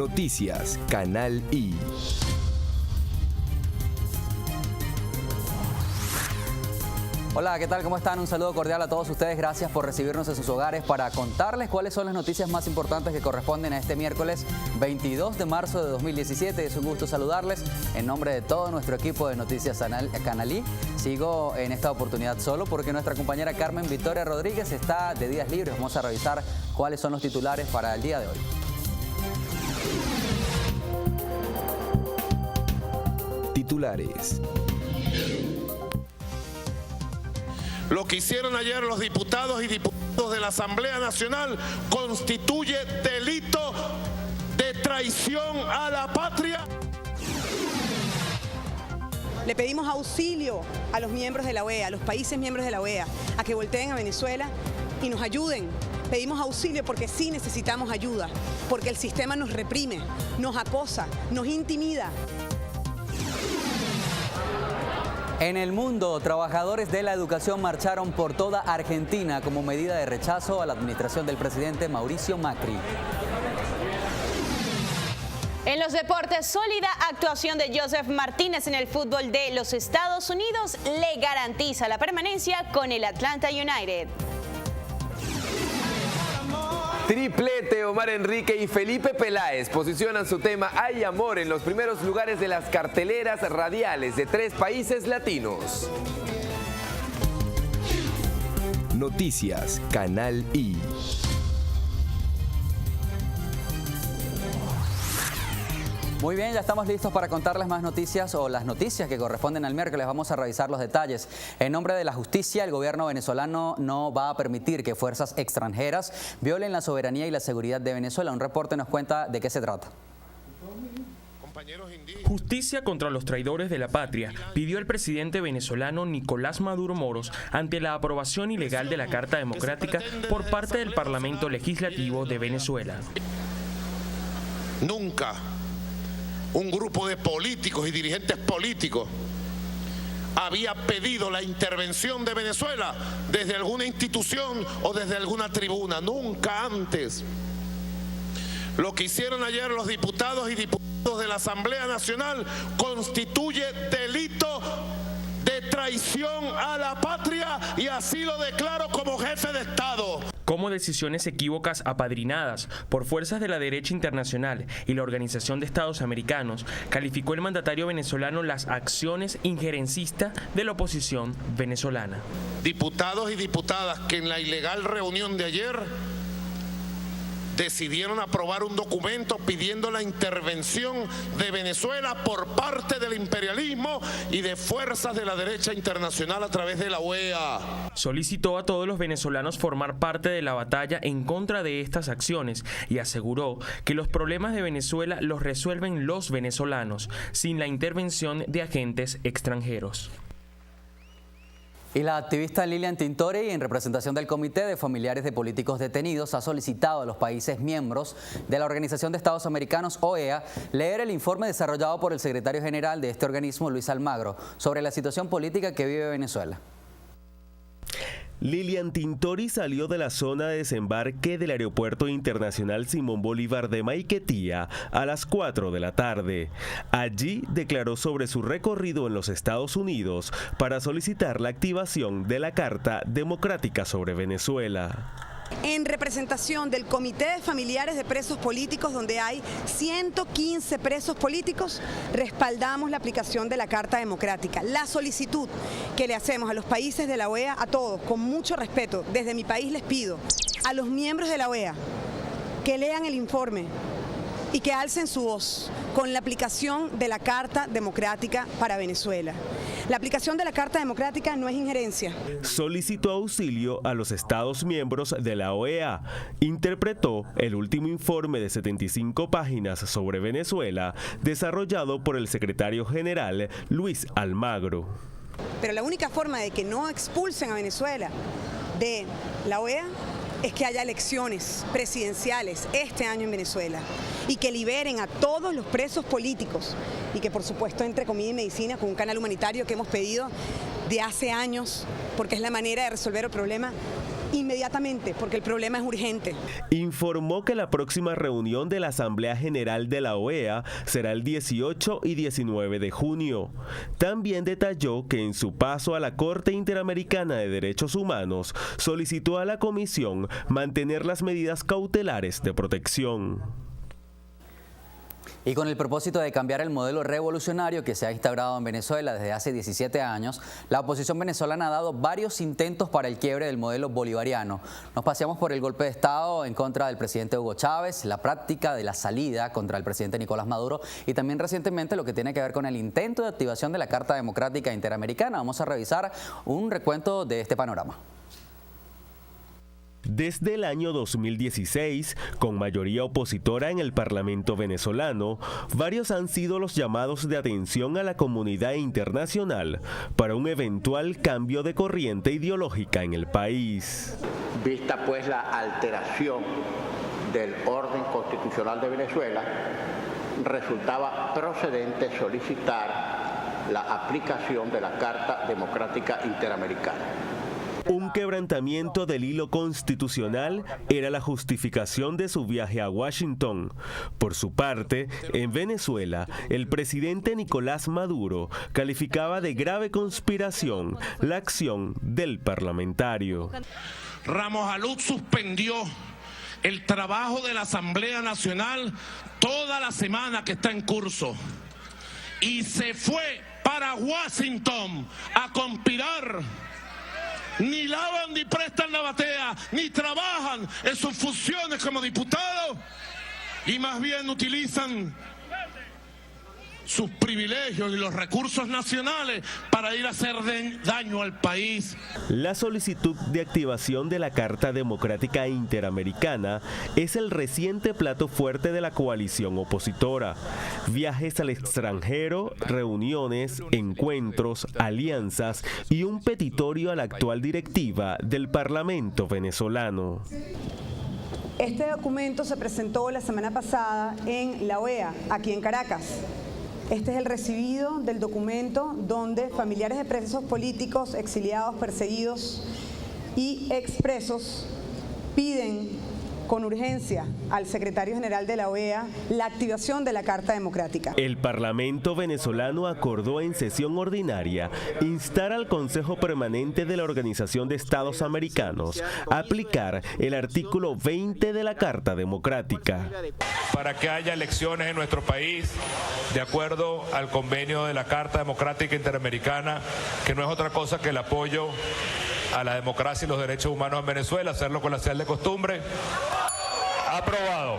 Noticias, Canal I. Hola, ¿qué tal? ¿Cómo están? Un saludo cordial a todos ustedes. Gracias por recibirnos en sus hogares para contarles cuáles son las noticias más importantes que corresponden a este miércoles 22 de marzo de 2017. Es un gusto saludarles en nombre de todo nuestro equipo de Noticias Canal I. Sigo en esta oportunidad solo porque nuestra compañera Carmen Victoria Rodríguez está de días libres. Vamos a revisar cuáles son los titulares para el día de hoy. Titulares. Lo que hicieron ayer los diputados y diputadas de la Asamblea Nacional constituye delito de traición a la patria. Le pedimos auxilio a los miembros de la OEA, a los países miembros de la OEA, a que volteen a Venezuela y nos ayuden. Pedimos auxilio porque sí necesitamos ayuda, porque el sistema nos reprime, nos acosa, nos intimida. En el mundo, trabajadores de la educación marcharon por toda Argentina como medida de rechazo a la administración del presidente Mauricio Macri. En los deportes, sólida actuación de Joseph Martínez en el fútbol de los Estados Unidos le garantiza la permanencia con el Atlanta United. Triplete, Omar Enrique y Felipe Peláez posicionan su tema Hay Amor en los primeros lugares de las carteleras radiales de 3 países latinos. Noticias, Canal I. Muy bien, ya estamos listos para contarles más noticias o las noticias que corresponden al miércoles. Vamos a revisar los detalles. En nombre de la justicia, el gobierno venezolano no va a permitir que fuerzas extranjeras violen la soberanía y la seguridad de Venezuela. Un reporte nos cuenta de qué se trata. Justicia contra los traidores de la patria pidió el presidente venezolano Nicolás Maduro Moros ante la aprobación ilegal de la Carta Democrática por parte del Parlamento Legislativo de Venezuela. Nunca un grupo de políticos y dirigentes políticos había pedido la intervención de Venezuela desde alguna institución o desde alguna tribuna, nunca antes. Lo que hicieron ayer los diputados y diputadas de la Asamblea Nacional constituye delito de traición a la patria y así lo declaro como jefe de Estado. Como decisiones equívocas apadrinadas por fuerzas de la derecha internacional y la Organización de Estados Americanos, calificó el mandatario venezolano las acciones injerencistas de la oposición venezolana. Diputados y diputadas que en la ilegal reunión de ayer decidieron aprobar un documento pidiendo la intervención de Venezuela por parte del imperialismo y de fuerzas de la derecha internacional a través de la OEA. Solicitó a todos los venezolanos formar parte de la batalla en contra de estas acciones y aseguró que los problemas de Venezuela los resuelven los venezolanos, sin la intervención de agentes extranjeros. Y la activista Lilian Tintori, en representación del Comité de Familiares de Políticos Detenidos, ha solicitado a los países miembros de la Organización de Estados Americanos, OEA, leer el informe desarrollado por el secretario general de este organismo, Luis Almagro, sobre la situación política que vive Venezuela. Lilian Tintori salió de la zona de desembarque del Aeropuerto Internacional Simón Bolívar de Maiquetía a las 4 de la tarde. Allí declaró sobre su recorrido en los Estados Unidos para solicitar la activación de la Carta Democrática sobre Venezuela. En representación del Comité de Familiares de Presos Políticos, donde hay 115 presos políticos, respaldamos la aplicación de la Carta Democrática. La solicitud que le hacemos a los países de la OEA, a todos, con mucho respeto, desde mi país les pido a los miembros de la OEA que lean el informe y que alcen su voz con la aplicación de la Carta Democrática para Venezuela. La aplicación de la Carta Democrática no es injerencia. Solicitó auxilio a los Estados miembros de la OEA. Interpretó el último informe de 75 páginas sobre Venezuela, desarrollado por el secretario general Luis Almagro. Pero la única forma de que no expulsen a Venezuela de la OEA es que haya elecciones presidenciales este año en Venezuela y que liberen a todos los presos políticos y que por supuesto entre comida y medicina con un canal humanitario que hemos pedido de hace años porque es la manera de resolver el problema inmediatamente, porque el problema es urgente. Informó que la próxima reunión de la Asamblea General de la OEA será el 18 y 19 de junio. También detalló que en su paso a la Corte Interamericana de Derechos Humanos solicitó a la Comisión mantener las medidas cautelares de protección. Y con el propósito de cambiar el modelo revolucionario que se ha instaurado en Venezuela desde hace 17 años, la oposición venezolana ha dado varios intentos para el quiebre del modelo bolivariano. Nos paseamos por el golpe de Estado en contra del presidente Hugo Chávez, la práctica de la salida contra el presidente Nicolás Maduro y también recientemente lo que tiene que ver con el intento de activación de la Carta Democrática Interamericana. Vamos a revisar un recuento de este panorama. Desde el año 2016, con mayoría opositora en el Parlamento venezolano, varios han sido los llamados de atención a la comunidad internacional para un eventual cambio de corriente ideológica en el país. Vista pues la alteración del orden constitucional de Venezuela, resultaba procedente solicitar la aplicación de la Carta Democrática Interamericana. Un quebrantamiento del hilo constitucional era la justificación de su viaje a Washington. Por su parte, en Venezuela, el presidente Nicolás Maduro calificaba de grave conspiración la acción del parlamentario. Ramos Alud suspendió el trabajo de la Asamblea Nacional toda la semana que está en curso y se fue para Washington a conspirar. Ni lavan ni prestan la batea, ni trabajan en sus funciones como diputados y más bien utilizan sus privilegios y los recursos nacionales para ir a hacer daño al país. La solicitud de activación de la Carta Democrática Interamericana es el reciente plato fuerte de la coalición opositora. Viajes al extranjero, reuniones, encuentros, alianzas y un petitorio a la actual directiva del Parlamento venezolano. Este documento se presentó la semana pasada en la OEA, aquí en Caracas. Este es el recibido del documento donde familiares de presos políticos, exiliados, perseguidos y expresos piden con urgencia al secretario general de la OEA la activación de la Carta Democrática. El Parlamento venezolano acordó en sesión ordinaria instar al Consejo Permanente de la Organización de Estados Americanos a aplicar el artículo 20 de la Carta Democrática. Para que haya elecciones en nuestro país de acuerdo al convenio de la Carta Democrática Interamericana, que no es otra cosa que el apoyo a la democracia y los derechos humanos en Venezuela, hacerlo con la señal de costumbre. Aprobado.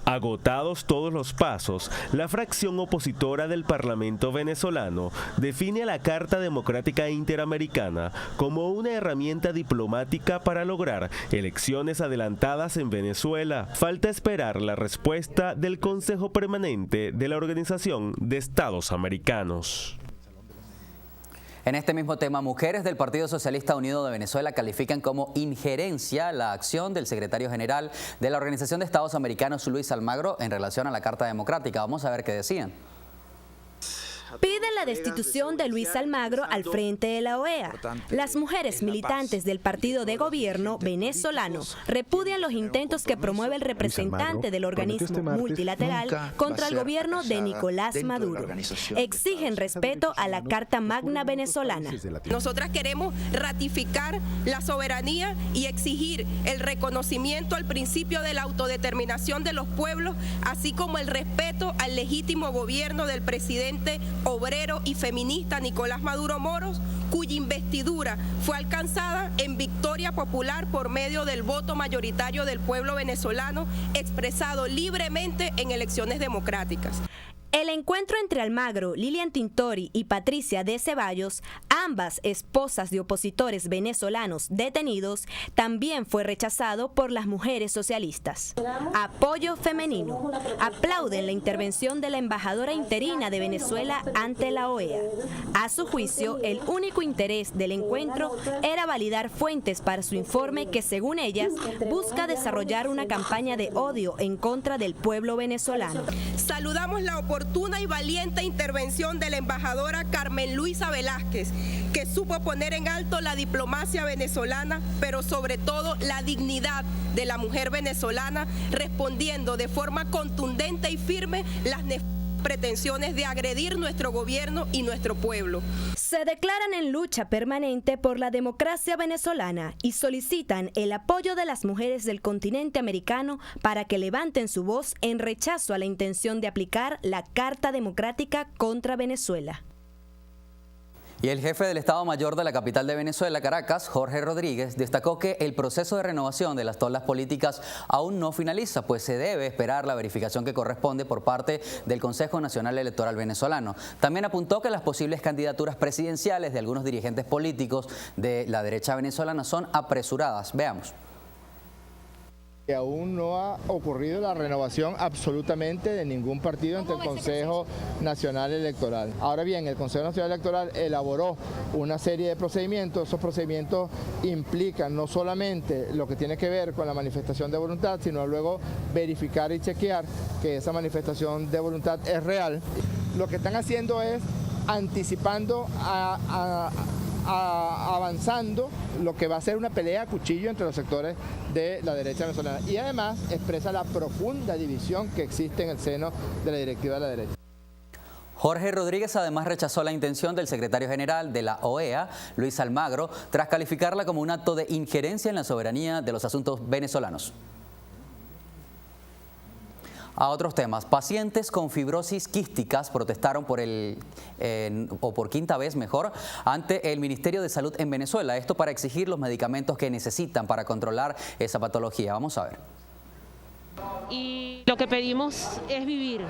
Agotados todos los pasos, la fracción opositora del Parlamento venezolano define a la Carta Democrática Interamericana como una herramienta diplomática para lograr elecciones adelantadas en Venezuela. Falta esperar la respuesta del Consejo Permanente de la Organización de Estados Americanos. En este mismo tema, mujeres del Partido Socialista Unido de Venezuela califican como injerencia la acción del secretario general de la Organización de Estados Americanos, Luis Almagro, en relación a la Carta Democrática. Vamos a ver qué decían. Piden la destitución de Luis Almagro al frente de la OEA. Las mujeres militantes del partido de gobierno venezolano repudian los intentos que promueve el representante del organismo multilateral contra el gobierno de Nicolás Maduro. Exigen respeto a la Carta Magna venezolana. Nosotras queremos ratificar la soberanía y exigir el reconocimiento al principio de la autodeterminación de los pueblos, así como el respeto al legítimo gobierno del presidente obrero y feminista Nicolás Maduro Moros, cuya investidura fue alcanzada en victoria popular por medio del voto mayoritario del pueblo venezolano, expresado libremente en elecciones democráticas. El encuentro entre Almagro, Lilian Tintori y Patricia de Ceballos, ambas esposas de opositores venezolanos detenidos, también fue rechazado por las mujeres socialistas. Apoyo femenino. Aplauden la intervención de la embajadora interina de Venezuela ante la OEA. A su juicio, el único interés del encuentro era validar fuentes para su informe que, según ellas, busca desarrollar una campaña de odio en contra del pueblo venezolano. Saludamos la oportuna y valiente intervención de la embajadora Carmen Luisa Velázquez, que supo poner en alto la diplomacia venezolana, pero sobre todo la dignidad de la mujer venezolana, respondiendo de forma contundente y firme las pretensiones de agredir nuestro gobierno y nuestro pueblo. Se declaran en lucha permanente por la democracia venezolana y solicitan el apoyo de las mujeres del continente americano para que levanten su voz en rechazo a la intención de aplicar la Carta Democrática contra Venezuela. Y el jefe del Estado Mayor de la capital de Venezuela, Caracas, Jorge Rodríguez, destacó que el proceso de renovación de las toldas políticas aún no finaliza, pues se debe esperar la verificación que corresponde por parte del Consejo Nacional Electoral venezolano. También apuntó que las posibles candidaturas presidenciales de algunos dirigentes políticos de la derecha venezolana son apresuradas. Veamos. Que aún no ha ocurrido la renovación absolutamente de ningún partido ante el Consejo Nacional Electoral. Ahora bien, el Consejo Nacional Electoral elaboró una serie de procedimientos. Esos procedimientos implican no solamente lo que tiene que ver con la manifestación de voluntad, sino luego verificar y chequear que esa manifestación de voluntad es real. Lo que están haciendo es anticipando avanzando lo que va a ser una pelea a cuchillo entre los sectores de la derecha venezolana, y además expresa la profunda división que existe en el seno de la directiva de la derecha. Jorge Rodríguez además rechazó la intención del secretario general de la OEA, Luis Almagro, tras calificarla como un acto de injerencia en la soberanía de los asuntos venezolanos. A otros temas, pacientes con fibrosis quísticas protestaron por quinta vez ante el Ministerio de Salud en Venezuela. Esto para exigir los medicamentos que necesitan para controlar esa patología. Vamos a ver. Y lo que pedimos es vivir.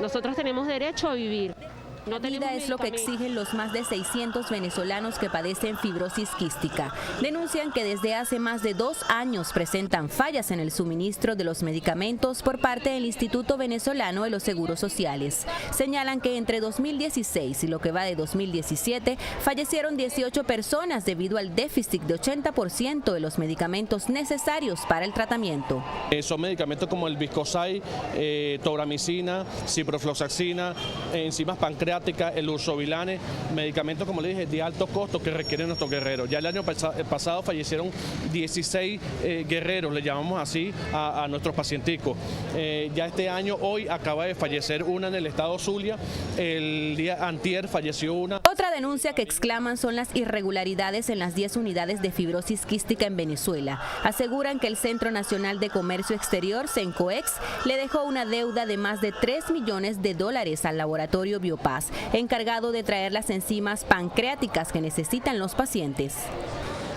Nosotros tenemos derecho a vivir. La vida es lo que exigen los más de 600 venezolanos que padecen fibrosis quística. Denuncian que desde hace más de 2 años presentan fallas en el suministro de los medicamentos por parte del Instituto Venezolano de los Seguros Sociales. Señalan que entre 2016 y lo que va de 2017 fallecieron 18 personas debido al déficit de 80% de los medicamentos necesarios para el tratamiento. Son medicamentos como el Viscosay, tobramicina, ciprofloxacina, enzimas pancreáticas, el ursobilane, medicamentos, como le dije, de altos costos que requieren nuestros guerreros. Ya el año pasado fallecieron 16 guerreros, le llamamos así a nuestros pacienticos. Ya este año, hoy, acaba de fallecer una en el estado Zulia, el día antier falleció una. Otra denuncia que exclaman son las irregularidades en las 10 unidades de fibrosis quística en Venezuela. Aseguran que el Centro Nacional de Comercio Exterior, CENCOEX, le dejó una deuda de más de $3 millones al laboratorio Biopaz, encargado de traer las enzimas pancreáticas que necesitan los pacientes.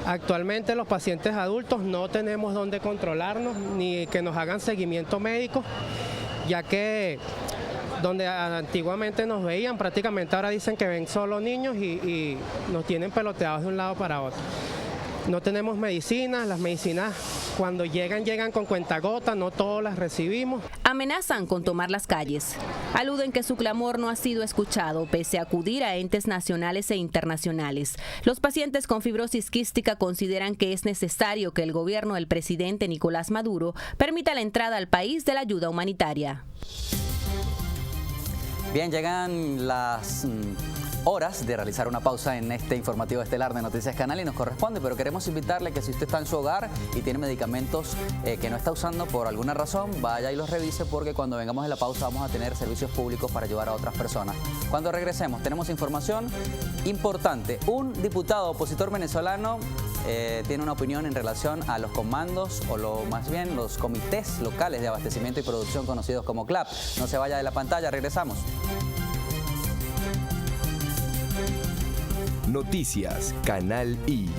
Actualmente los pacientes adultos no tenemos dónde controlarnos ni que nos hagan seguimiento médico, ya que donde antiguamente nos veían, prácticamente ahora dicen que ven solo niños y nos tienen peloteados de un lado para otro. No tenemos medicinas, las medicinas cuando llegan con cuentagotas, no todas las recibimos. Amenazan con tomar las calles. Aluden que su clamor no ha sido escuchado pese a acudir a entes nacionales e internacionales. Los pacientes con fibrosis quística consideran que es necesario que el gobierno del presidente Nicolás Maduro permita la entrada al país de la ayuda humanitaria. Bien, llegan las horas de realizar una pausa en este informativo estelar de Noticias Canal y nos corresponde, pero queremos invitarle que si usted está en su hogar y tiene medicamentos que no está usando por alguna razón, vaya y los revise, porque cuando vengamos de la pausa vamos a tener servicios públicos para ayudar a otras personas. Cuando regresemos tenemos información importante. Un diputado opositor venezolano tiene una opinión en relación a los comandos más bien los comités locales de abastecimiento y producción conocidos como CLAP. No se vaya de la pantalla, regresamos. Noticias Canal I.